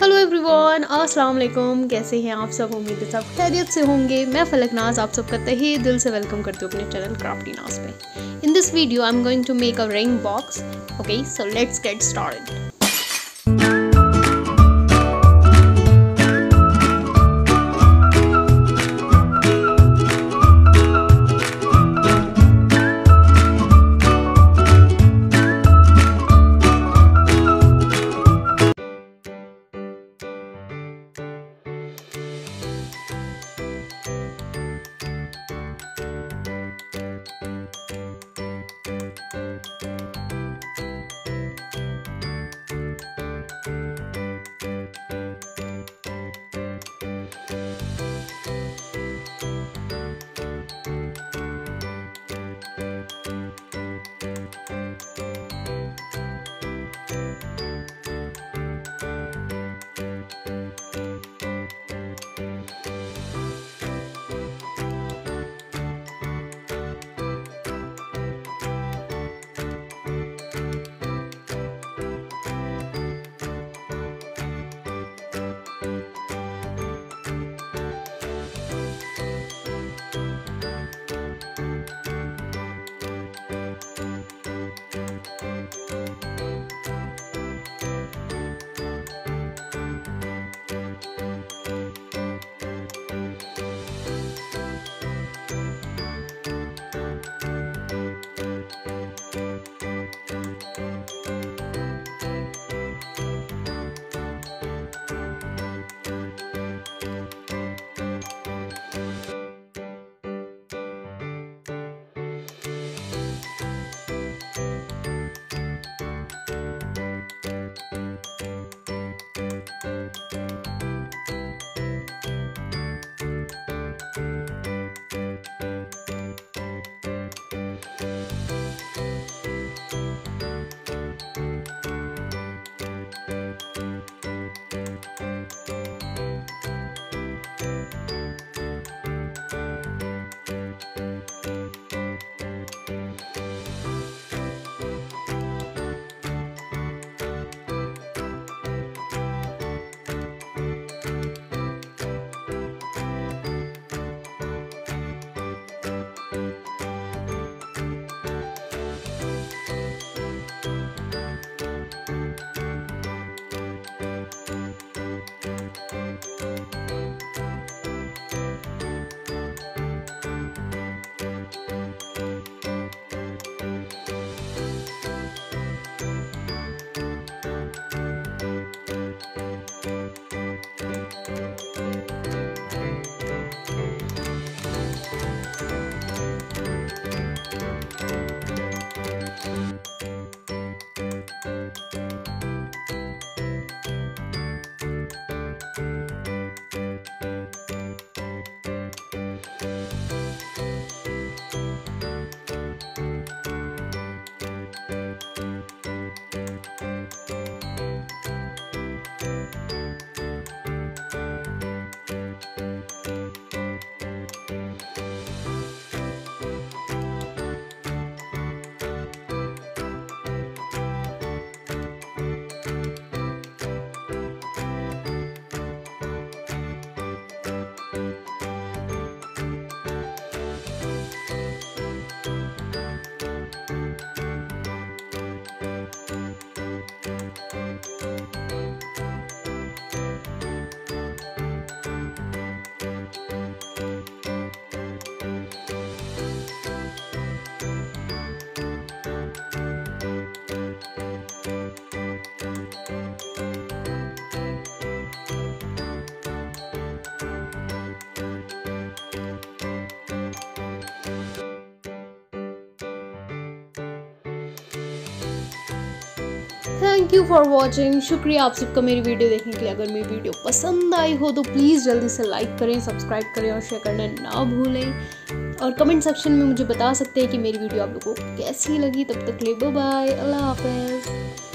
Hello everyone, अस्सलाम वालेकुम। कैसे हैं आप सब? उम्मीद है सब खैरियत से होंगे। मैं फलकनाज आप सबका तहे दिल से वेलकम करती हूँ अपने चैनल क्राफ्टीनाज पे। In this video I am going to make a ring box. Okay, so let's get started. Thank you for watching. शुक्रिया आप सबका मेरी वीडियो देखने के लिए। अगर मेरी वीडियो पसंद आई हो तो प्लीज़ जल्दी से लाइक करें, सब्सक्राइब करें और शेयर करना ना भूलें। और कमेंट सेक्शन में मुझे बता सकते हैं कि मेरी वीडियो आप लोगों को कैसी लगी। तब तक के लिए बाय बाय, अल्लाह हाफ़िज़।